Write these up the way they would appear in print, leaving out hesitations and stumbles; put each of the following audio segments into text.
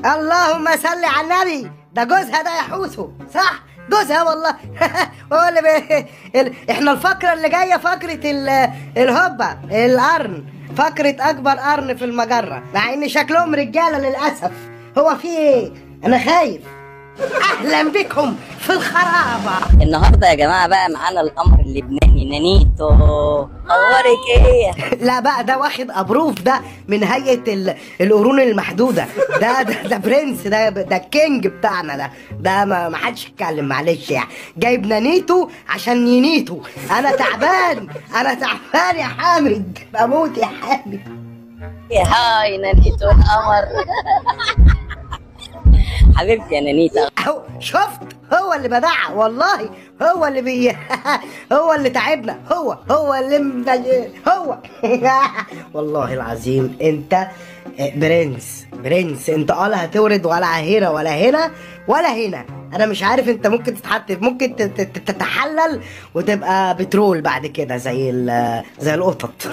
اللهم صل على النبي. ده جوزها ده يا حوسو، صح؟ جوزها والله. هو اللي احنا الفقره اللي جايه فقره الهوبا القرن، فقره اكبر قرن في المجره، مع ان شكلهم رجاله للاسف. هو في ايه؟ انا خايف. اهلا بكم في الخرابه. النهارده يا جماعه بقى معانا القمر اللبناني نانيتو. اخبارك ايه؟ لا بقى ده واخد ابروف ده من هيئه القرون المحدوده. ده برنس، ده الكينج بتاعنا. ده ما حدش يتكلم، معلش يعني. جايب نانيتو عشان ينيتو. انا تعبان يا حامد، بموت يا حامد. هاي نانيتو القمر. حبيبتي يا نانيتا. اهو شفت، هو اللي بدع والله، هو اللي هو اللي تعبنا، هو اللي هو. والله العظيم انت برنس انت. لا هتورد ولا هنا ولا هنا ولا هنا. انا مش عارف، انت ممكن ممكن تتحلل وتبقى بترول بعد كده زي القطط.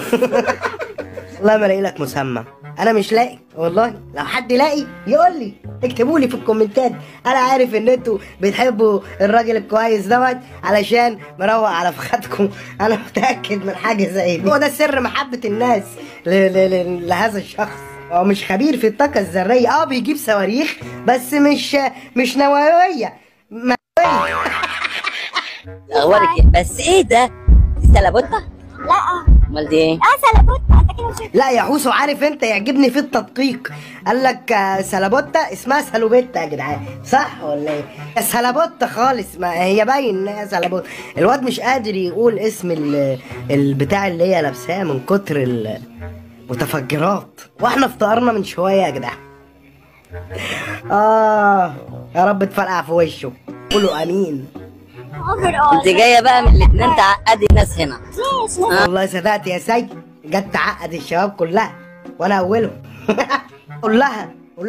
والله ما الاقي لك مسمى، انا مش لاقي والله. لو حد لاقي يقول لي، اكتبوا لي في الكومنتات. انا عارف ان انتوا بتحبوا الراجل الكويس دوت علشان مروق على فخدكم. انا متاكد من حاجه زي دي. هو ده سر محبه الناس لهذا الشخص. هو مش خبير في الطاقه الذريه، بيجيب صواريخ بس مش نوويه. اخبارك ايه؟ بس ايه ده؟ دي سلابوتا؟ لا. امال دي ايه؟ سلابوتا. انت كده مش لا يا حوسو، عارف انت يعجبني في التدقيق. قال لك سلابوتا اسمها سالوبيتا يا جدعان، صح ولا ايه؟ سلابوتا خالص، ما هي باين ان هي سلابوتا. الواد مش قادر يقول اسم البتاع اللي هي لابساه من كتر المتفجرات، واحنا افتقرنا من شويه يا جدعان. يا رب تفرقع في وشه، قولوا امين. انت جايه بقى من الاتنين تعقدي الناس هنا. والله صدقت يا سيد، جت تعقد الشباب كلها وانا اولهم. قول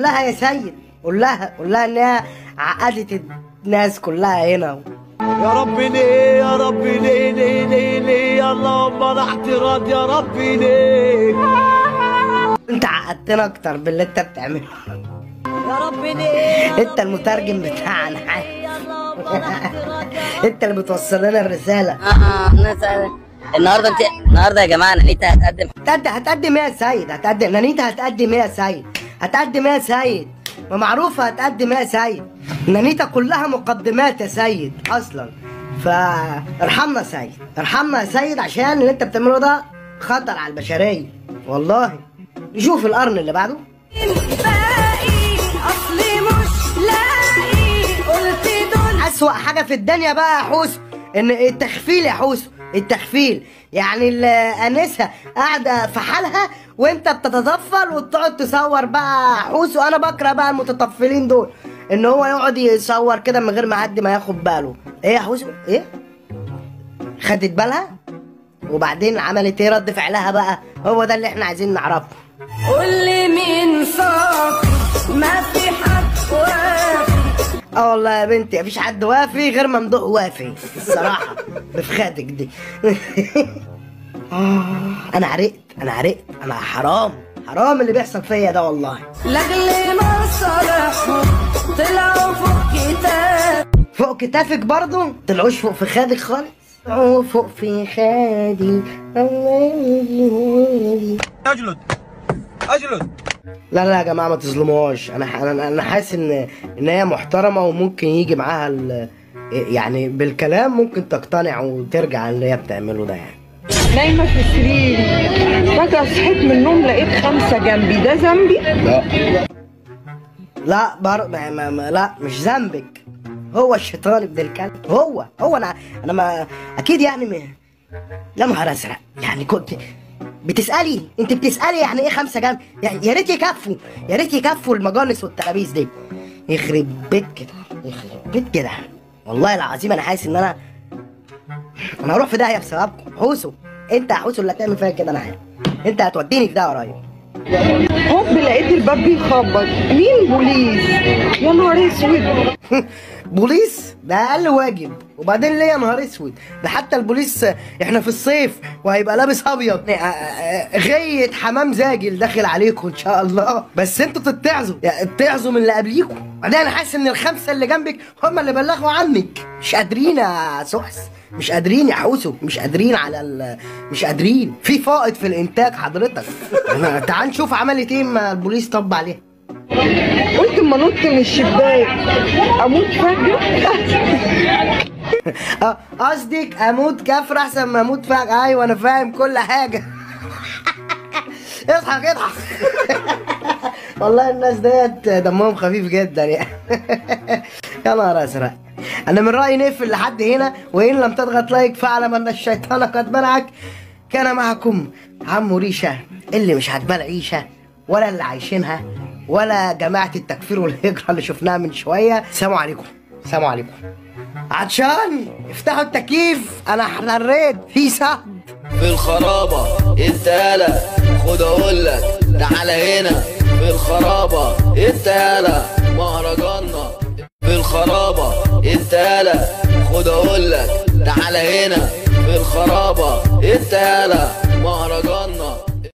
لها يا سيد، قول لها انها عقدت الناس كلها هنا. يا رب ليه، يا رب ليه ليه ليه ليه، اللهم لا اعتراض يا رب ليه. انت عقدتنا اكتر باللي انت بتعمله. يا رب ليه، انت المترجم بتاعنا. انت اللي بتوصل لنا الرساله. النهارده يا جماعه نانيتا هتقدم ايه يا سيد؟ نانيتا هتقدم ايه يا سيد؟ هتقدم ايه يا سيد؟ ما معروفه هتقدم ايه يا سيد؟ نانيتا كلها مقدمات يا سيد اصلا. فارحمنا يا سيد، ارحمنا يا سيد، عشان اللي انت بتعمله ده خطر على البشريه والله. نشوف القرن اللي بعده. أسوأ حاجة في الدنيا بقى يا حوسو إن التخفيل يا حوسو، التخفيل. يعني الأنسة قاعدة في حالها وأنت بتتطفل وتقعد تصور بقى حوسو. أنا بكره بقى المتطفلين دول، إن هو يقعد يصور كده من غير ما حد ما ياخد باله. إيه يا حوسو؟ إيه؟ خدت بالها؟ وبعدين عملت إيه رد فعلها بقى؟ هو ده اللي إحنا عايزين نعرفه. قولي مين صاحي، ما في حد وافي. والله يا بنتي مفيش حد وافي غير ممدوح وافي الصراحة بفخاتك دي. أنا عرقت، أنا حرام اللي بيحصل فيا ده والله. لاجل مصالحهم طلعوا فوق كتافك برضو؟ طلعوش فوق فخادك خالص؟ طلعوا فوق فخادي. أجلد. لا يا جماعه ما تظلموهاش. انا حاسس ان هي محترمه وممكن يجي معاها يعني بالكلام ممكن تقتنع وترجع اللي هي بتعمله ده. يعني نايمه في السرير فجاه صحيت من النوم لقيت 5 جنبي، ده ذنبي؟ لا لا مش ذنبك، هو الشيطان ابن الكلب. هو انا ما اكيد يعني يا نهار ازرق. يعني كنت انت بتسالي يعني ايه 5 جنب؟ يعني يا ريت يكفوا المجانس والتلابيس دي. يخرب بيت كده والله العظيم. انا حاسس ان انا هروح في داهيه بسببكم. حوسو، انت يا حوسو اللي هتعمل فيا كده. انا عارف انت هتوديني في ده قريب. هوب لقيت الباب بيخبط، مين؟ بوليس. يا نهار اسود. بوليس ده اقل واجب. وبعدين ليه يا نهار اسود؟ ده حتى البوليس احنا في الصيف وهيبقى لابس ابيض. غية حمام زاجل داخل عليكم ان شاء الله. بس انتوا تتعظوا، اتعظوا من اللي قبليكم. بعدين انا حاسس ان الخمسه اللي جنبك هم اللي بلغوا عنك. مش قادرين يا سحس، مش قادرين يا حوسو، مش قادرين على مش قادرين. في فائض في الانتاج حضرتك. تعال نشوف عملت ايه ما البوليس طب عليها. قلت اما نط من الشباك اموت فجأة. قصدك اموت كفر احسن ما اموت فجأة. ايوه انا فاهم كل حاجة. اضحك اضحك. والله الناس ديت دمهم خفيف جدا يعني. يا نهار ازرق. انا من رأيي نقفل لحد هنا، وان لم تضغط لايك فاعلم ان الشيطان قد منعك. كان معكم عمو ريشة، اللي مش هتبان عيشة ولا اللي عايشينها ولا جماعة التكفير والهجرة اللي شفناها من شوية. سلام عليكم، سلام عليكم. عطشان؟ افتحوا التكييف، انا احرريت في صهد في الخرابة. انت يالا خد اقولك تعالى هنا في الخرابة. انت يالا مهرجاننا في الخرابة. انت يالا خد اقولك تعالى هنا في الخرابة. انت يالا مهرجاننا.